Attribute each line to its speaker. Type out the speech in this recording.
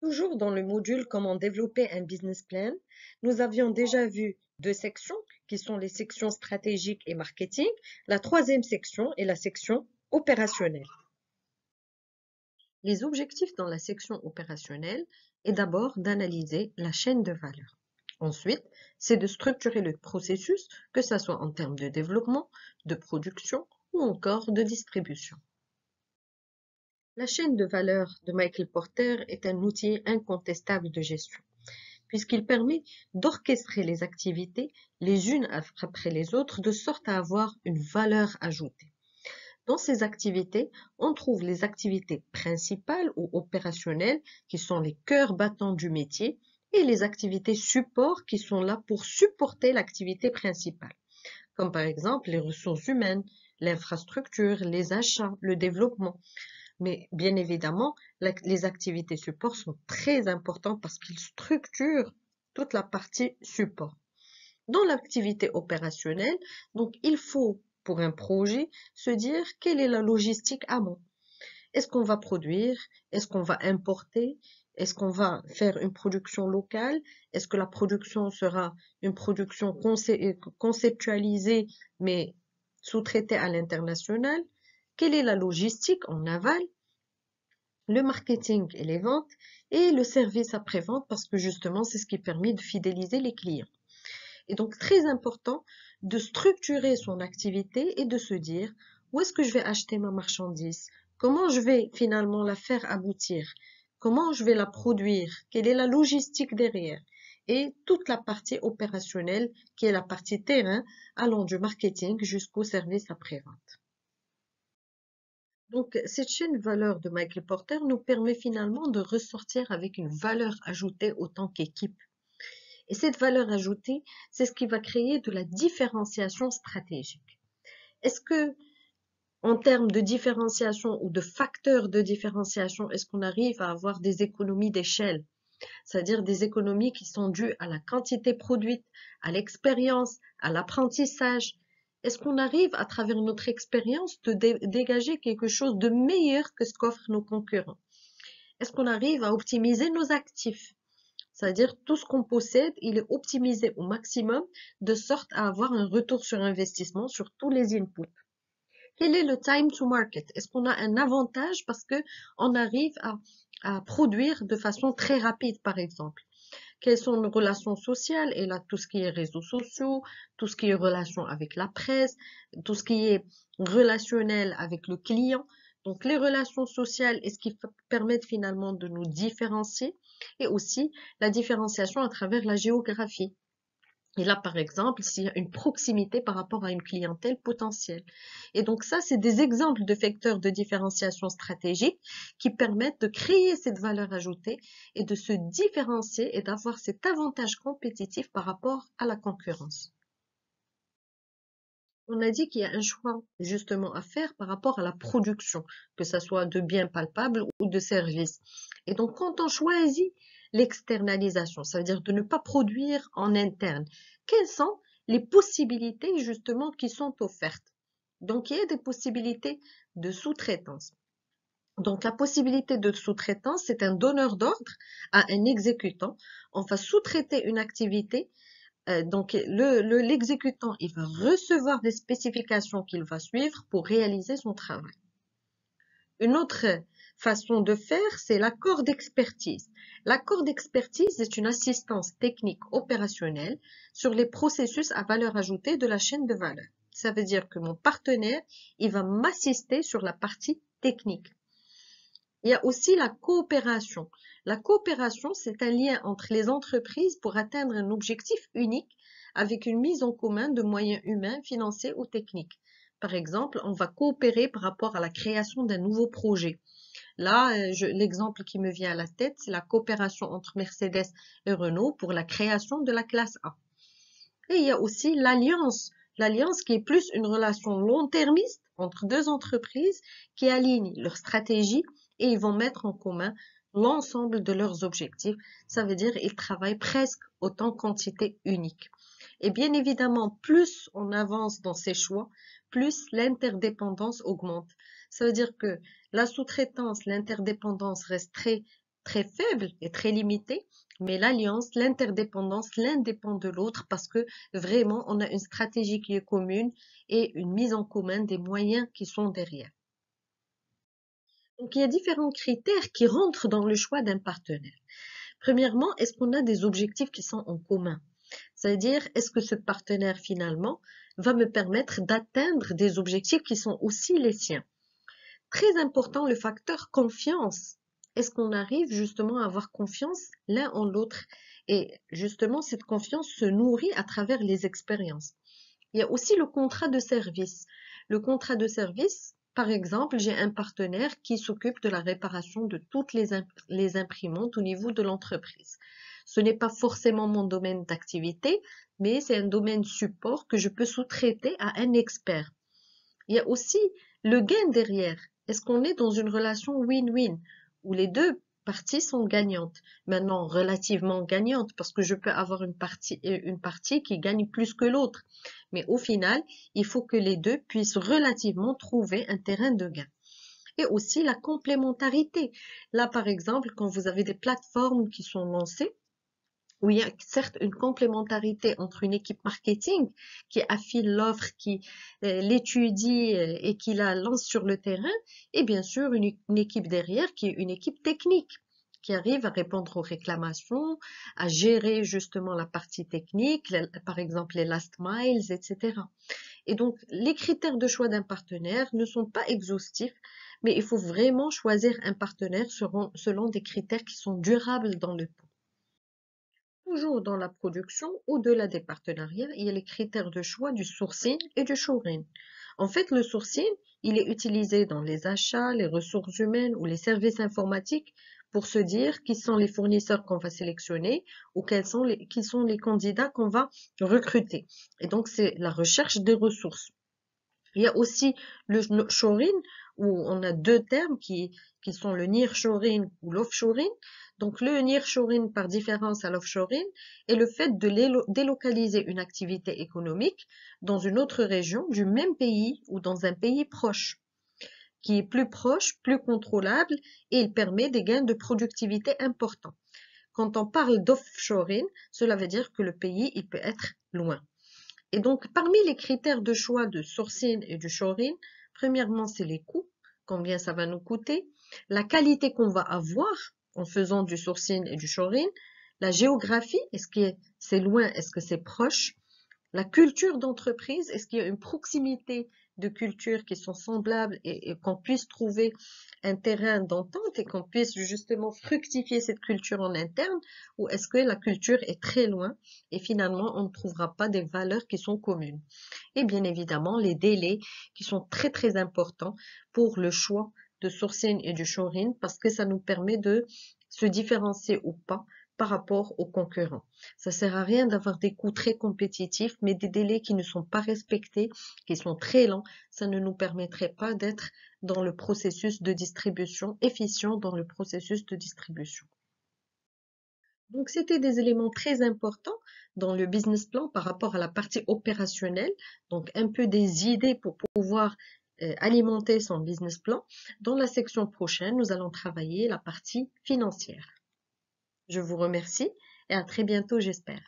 Speaker 1: Toujours dans le module Comment développer un business plan, nous avions déjà vu deux sections qui sont les sections stratégiques et marketing. La troisième section est la section opérationnelle. Les objectifs dans la section opérationnelle est d'abord d'analyser la chaîne de valeur. Ensuite, c'est de structurer le processus, que ce soit en termes de développement, de production ou encore de distribution. La chaîne de valeur de Michael Porter est un outil incontestable de gestion, puisqu'il permet d'orchestrer les activités les unes après les autres de sorte à avoir une valeur ajoutée. Dans ces activités, on trouve les activités principales ou opérationnelles qui sont les cœurs battants du métier et les activités support qui sont là pour supporter l'activité principale, comme par exemple les ressources humaines, l'infrastructure, les achats, le développement. Mais bien évidemment, les activités support sont très importantes parce qu'ils structurent toute la partie support. Dans l'activité opérationnelle, donc il faut, pour un projet, se dire quelle est la logistique amont. Est-ce qu'on va produire? Est-ce qu'on va importer? Est-ce qu'on va faire une production locale? Est-ce que la production sera une production conceptualisée mais sous-traitée à l'international? Quelle est la logistique en aval? Le marketing et les ventes et le service après-vente parce que justement c'est ce qui permet de fidéliser les clients. Et donc très important de structurer son activité et de se dire où est-ce que je vais acheter ma marchandise, comment je vais finalement la faire aboutir, comment je vais la produire, quelle est la logistique derrière et toute la partie opérationnelle qui est la partie terrain allant du marketing jusqu'au service après-vente. Donc, cette chaîne valeur de Michael Porter nous permet finalement de ressortir avec une valeur ajoutée autant qu'équipe. Et cette valeur ajoutée, c'est ce qui va créer de la différenciation stratégique. Est-ce que, en termes de différenciation ou de facteurs de différenciation, est-ce qu'on arrive à avoir des économies d'échelle? C'est-à-dire des économies qui sont dues à la quantité produite, à l'expérience, à l'apprentissage. Est-ce qu'on arrive, à travers notre expérience, de dégager quelque chose de meilleur que ce qu'offrent nos concurrents? Est-ce qu'on arrive à optimiser nos actifs? C'est-à-dire tout ce qu'on possède, il est optimisé au maximum de sorte à avoir un retour sur investissement sur tous les inputs. Quel est le time to market? Est-ce qu'on a un avantage parce que on arrive à produire de façon très rapide, par exemple? Quelles sont nos relations sociales? Et là, tout ce qui est réseaux sociaux, tout ce qui est relation avec la presse, tout ce qui est relationnel avec le client. Donc, les relations sociales est ce qui permettent finalement de nous différencier et aussi la différenciation à travers la géographie. Et là, par exemple, s'il y a une proximité par rapport à une clientèle potentielle. Et donc ça, c'est des exemples de facteurs de différenciation stratégique qui permettent de créer cette valeur ajoutée et de se différencier et d'avoir cet avantage compétitif par rapport à la concurrence. On a dit qu'il y a un choix justement à faire par rapport à la production, que ce soit de biens palpables ou de services. Et donc, quand on choisit l'externalisation, ça veut dire de ne pas produire en interne, quelles sont les possibilités justement qui sont offertes? Donc, il y a des possibilités de sous-traitance. Donc, la possibilité de sous-traitance, c'est un donneur d'ordre à un exécutant. On va sous-traiter une activité donc, l'exécutant, il va recevoir des spécifications qu'il va suivre pour réaliser son travail. Une autre façon de faire, c'est l'accord d'expertise. L'accord d'expertise est une assistance technique opérationnelle sur les processus à valeur ajoutée de la chaîne de valeur. Ça veut dire que mon partenaire, il va m'assister sur la partie technique. Il y a aussi la coopération. La coopération, c'est un lien entre les entreprises pour atteindre un objectif unique avec une mise en commun de moyens humains, financiers ou techniques. Par exemple, on va coopérer par rapport à la création d'un nouveau projet. Là, l'exemple qui me vient à la tête, c'est la coopération entre Mercedes et Renault pour la création de la classe A. Et il y a aussi l'alliance. L'alliance qui est plus une relation long-termiste entre deux entreprises qui alignent leurs stratégies et ils vont mettre en commun l'ensemble de leurs objectifs. Ça veut dire qu'ils travaillent presque autant quantité unique. Et bien évidemment, plus on avance dans ces choix, plus l'interdépendance augmente. Ça veut dire que la sous-traitance, l'interdépendance reste très très faible et très limité, mais l'alliance, l'interdépendance, l'un dépend de l'autre parce que vraiment, on a une stratégie qui est commune et une mise en commun des moyens qui sont derrière. Donc, il y a différents critères qui rentrent dans le choix d'un partenaire. Premièrement, est-ce qu'on a des objectifs qui sont en commun? C'est-à-dire, est-ce que ce partenaire finalement va me permettre d'atteindre des objectifs qui sont aussi les siens? Très important, le facteur confiance. Est-ce qu'on arrive justement à avoir confiance l'un en l'autre? Et justement, cette confiance se nourrit à travers les expériences. Il y a aussi le contrat de service. Le contrat de service, par exemple, j'ai un partenaire qui s'occupe de la réparation de toutes les imprimantes au niveau de l'entreprise. Ce n'est pas forcément mon domaine d'activité, mais c'est un domaine support que je peux sous-traiter à un expert. Il y a aussi le gain derrière. Est-ce qu'on est dans une relation win-win où les deux parties sont gagnantes? Maintenant, relativement gagnantes parce que je peux avoir une partie qui gagne plus que l'autre. Mais au final, il faut que les deux puissent relativement trouver un terrain de gain. Et aussi la complémentarité. Là, par exemple, quand vous avez des plateformes qui sont lancées, où il y a certes une complémentarité entre une équipe marketing qui affine l'offre, qui l'étudie et qui la lance sur le terrain, et bien sûr une équipe derrière qui est une équipe technique qui arrive à répondre aux réclamations, à gérer justement la partie technique, par exemple les last miles, etc. Et donc, les critères de choix d'un partenaire ne sont pas exhaustifs, mais il faut vraiment choisir un partenaire selon des critères qui sont durables dans le temps. Toujours dans la production, au-delà des partenariats, il y a les critères de choix du sourcing et du shoring. En fait, le sourcing, il est utilisé dans les achats, les ressources humaines ou les services informatiques pour se dire qui sont les fournisseurs qu'on va sélectionner ou qui sont les candidats qu'on va recruter. Et donc, c'est la recherche des ressources. Il y a aussi le shoring, où on a deux termes qui sont le nearshoring ou l'offshoring. Donc le nearshoring par différence à l'offshoring est le fait de délocaliser une activité économique dans une autre région du même pays ou dans un pays proche, qui est plus proche, plus contrôlable et il permet des gains de productivité importants. Quand on parle d'offshoring, cela veut dire que le pays il peut être loin. Et donc, parmi les critères de choix de sourcing et du shoring, premièrement, c'est les coûts, combien ça va nous coûter, la qualité qu'on va avoir en faisant du sourcing et du shoring, la géographie, est-ce que c'est loin, est-ce que c'est proche, la culture d'entreprise, est-ce qu'il y a une proximité de cultures qui sont semblables et qu'on puisse trouver un terrain d'entente et qu'on puisse justement fructifier cette culture en interne, ou est-ce que la culture est très loin et finalement on ne trouvera pas des valeurs qui sont communes. Et bien évidemment les délais qui sont très très importants pour le choix de sourcing et du shoring parce que ça nous permet de se différencier ou pas par rapport aux concurrents. Ça sert à rien d'avoir des coûts très compétitifs, mais des délais qui ne sont pas respectés, qui sont très lents. Ça ne nous permettrait pas d'être dans le processus de distribution, efficient dans le processus de distribution. Donc, c'était des éléments très importants dans le business plan par rapport à la partie opérationnelle. Donc, un peu des idées pour pouvoir alimenter son business plan. Dans la section prochaine, nous allons travailler la partie financière. Je vous remercie et à très bientôt, j'espère.